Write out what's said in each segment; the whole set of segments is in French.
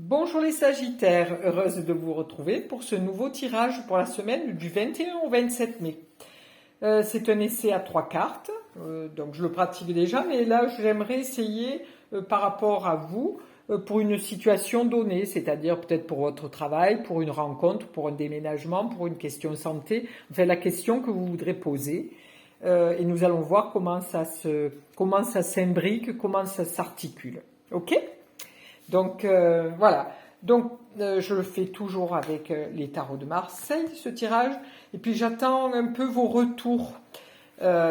Bonjour les Sagittaires, heureuse de vous retrouver pour ce nouveau tirage pour la semaine du 21 au 27 mai. C'est un essai à 3 cartes, donc je le pratique déjà, mais là j'aimerais essayer par rapport à vous pour une situation donnée, c'est-à-dire peut-être pour votre travail, pour une rencontre, pour un déménagement, pour une question santé, enfin la question que vous voudrez poser. Et nous allons voir comment ça s'imbrique, comment ça s'articule. Ok ? Donc voilà. Donc je le fais toujours avec les tarots de Marseille, ce tirage. Et puis j'attends un peu vos retours.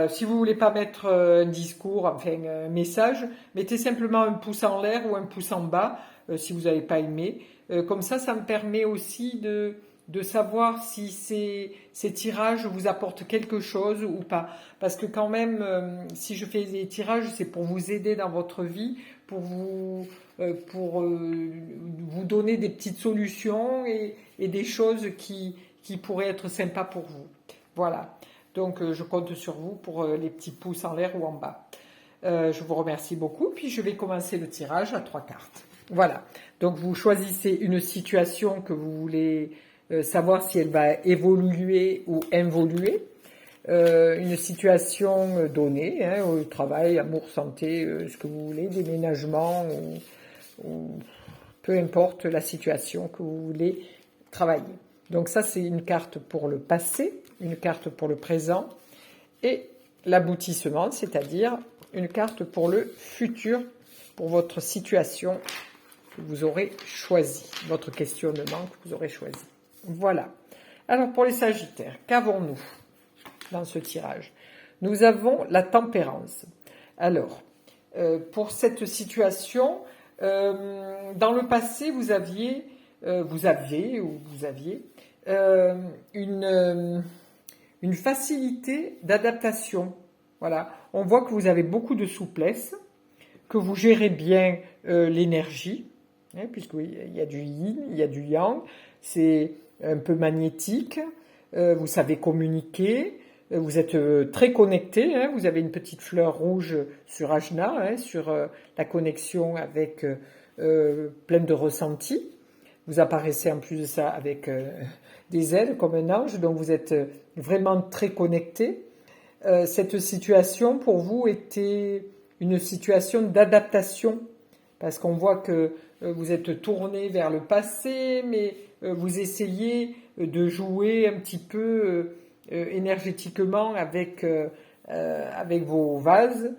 Si vous voulez pas mettre un discours, enfin un message, mettez simplement un pouce en l'air ou un pouce en bas si vous n'avez pas aimé. Comme ça me permet aussi de savoir si ces tirages vous apportent quelque chose ou pas. Parce que quand même, si je fais des tirages, c'est pour vous aider dans votre vie, pour vous donner des petites solutions et des choses qui pourraient être sympas pour vous. Voilà. Donc je compte sur vous pour les petits pouces en l'air ou en bas. Je vous remercie beaucoup. Puis je vais commencer le tirage à 3 cartes. Voilà. Donc vous choisissez une situation que vous voulez savoir si elle va évoluer ou involuer. Une situation donnée, hein, au travail, amour, santé, ce que vous voulez, déménagement, ou peu importe la situation que vous voulez travailler. Donc ça, c'est une carte pour le passé, une carte pour le présent et l'aboutissement, c'est-à-dire une carte pour le futur, pour votre situation que vous aurez choisie, votre questionnement que vous aurez choisi. Voilà. Alors pour les Sagittaires, qu'avons-nous dans ce tirage? Nous avons la tempérance. Alors, pour cette situation, dans le passé, vous aviez une facilité d'adaptation. Voilà. On voit que vous avez beaucoup de souplesse, que vous gérez bien l'énergie, hein, puisqu'il y a du yin, il y a du yang, c'est un peu magnétique, vous savez communiquer, vous êtes très connecté, hein, vous avez une petite fleur rouge sur Ajna, hein, sur la connexion avec plein de ressentis. Vous apparaissez en plus de ça avec des ailes comme un ange, donc vous êtes vraiment très connecté. Cette situation pour vous était une situation d'adaptation, parce qu'on voit que vous êtes tourné vers le passé, mais vous essayez de jouer un petit peu énergétiquement avec vos vases.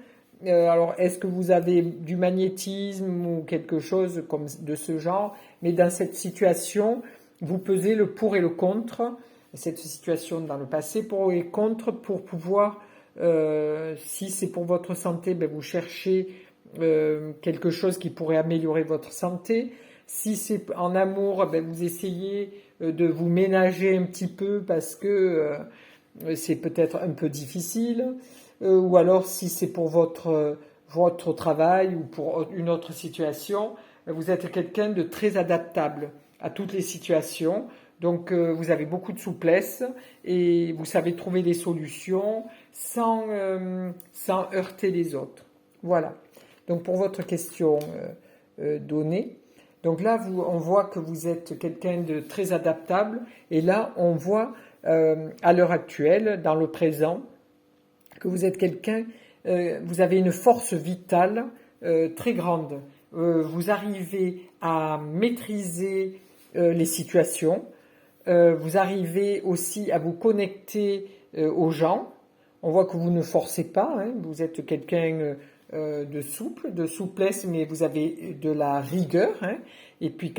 Alors, est-ce que vous avez du magnétisme ou quelque chose comme de ce genre? Mais dans cette situation, vous pesez le pour et le contre. Cette situation dans le passé, pour et contre, pour pouvoir, si c'est pour votre santé, ben vous cherchez quelque chose qui pourrait améliorer votre santé. Si c'est en amour, ben vous essayez de vous ménager un petit peu parce que c'est peut-être un peu difficile. Ou alors si c'est pour votre travail ou pour une autre situation, vous êtes quelqu'un de très adaptable à toutes les situations. Donc vous avez beaucoup de souplesse et vous savez trouver des solutions sans heurter les autres. Voilà. Donc pour votre question donnée, donc là on voit que vous êtes quelqu'un de très adaptable et là on voit à l'heure actuelle, dans le présent, que vous êtes quelqu'un, vous avez une force vitale très grande. Vous arrivez à maîtriser les situations. Vous arrivez aussi à vous connecter aux gens. On voit que vous ne forcez pas. Hein, vous êtes quelqu'un de souple, de souplesse, mais vous avez de la rigueur. Hein, et puis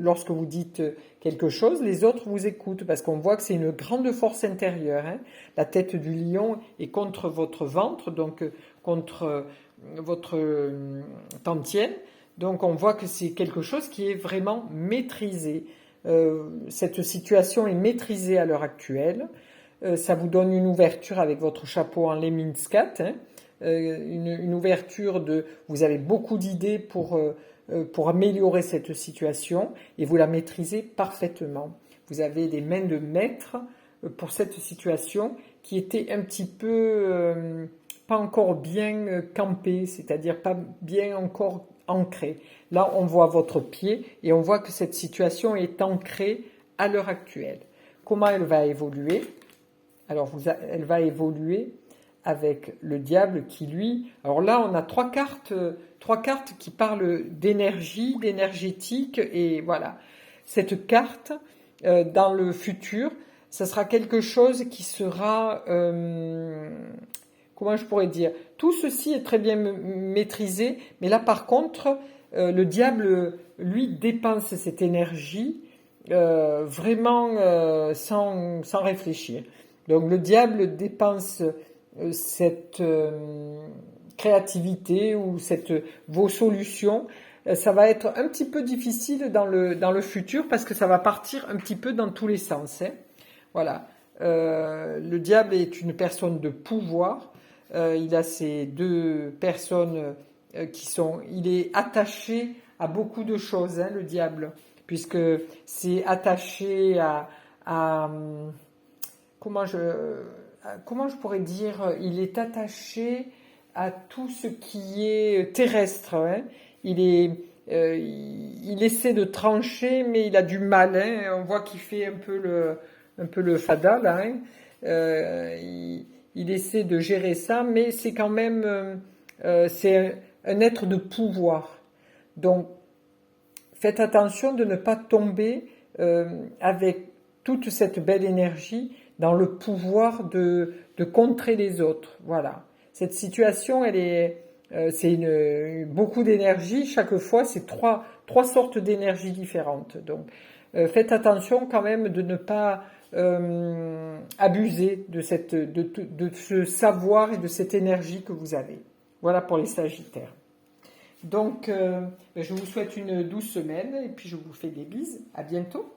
lorsque vous dites quelque chose, les autres vous écoutent parce qu'on voit que c'est une grande force intérieure. Hein. La tête du lion est contre votre ventre, donc contre votre tantienne. Donc on voit que c'est quelque chose qui est vraiment maîtrisé. Cette situation est maîtrisée à l'heure actuelle. Ça vous donne une ouverture avec votre chapeau en Lemniscat, hein, une ouverture vous avez beaucoup d'idées pour améliorer cette situation et vous la maîtrisez parfaitement. Vous avez des mains de maître pour cette situation qui était un petit peu pas encore bien campée, c'est-à-dire pas bien encore ancré. Là, on voit votre pied et on voit que cette situation est ancrée à l'heure actuelle. Comment elle va évoluer? Alors, elle va évoluer avec le diable qui, lui... Alors là, on a trois cartes qui parlent d'énergie, d'énergétique, et voilà. Cette carte, dans le futur, ça sera quelque chose qui sera... comment je pourrais dire? Tout ceci est très bien maîtrisé, mais là, par contre, le diable, lui, dépense cette énergie vraiment sans réfléchir. Donc, le diable dépense cette créativité ou vos solutions. Ça va être un petit peu difficile dans le futur parce que ça va partir un petit peu dans tous les sens. Hein. Voilà. Le diable est une personne de pouvoir. Il a ces deux personnes il est attaché à beaucoup de choses, hein, le diable, puisque c'est attaché à comment je pourrais dire, il est attaché à tout ce qui est terrestre. Hein. Il essaie de trancher, mais il a du mal. Hein. On voit qu'il fait un peu le fada là. Hein. Il essaie de gérer ça, mais c'est quand même c'est un être de pouvoir. Donc, faites attention de ne pas tomber avec toute cette belle énergie dans le pouvoir de contrer les autres. Voilà. Cette situation, c'est beaucoup d'énergie. Chaque fois, c'est trois sortes d'énergie différentes. Donc, faites attention quand même de ne pas abuser de ce savoir et de cette énergie que vous avez. Voilà pour les Sagittaires. Donc, je vous souhaite une douce semaine et puis je vous fais des bises. À bientôt.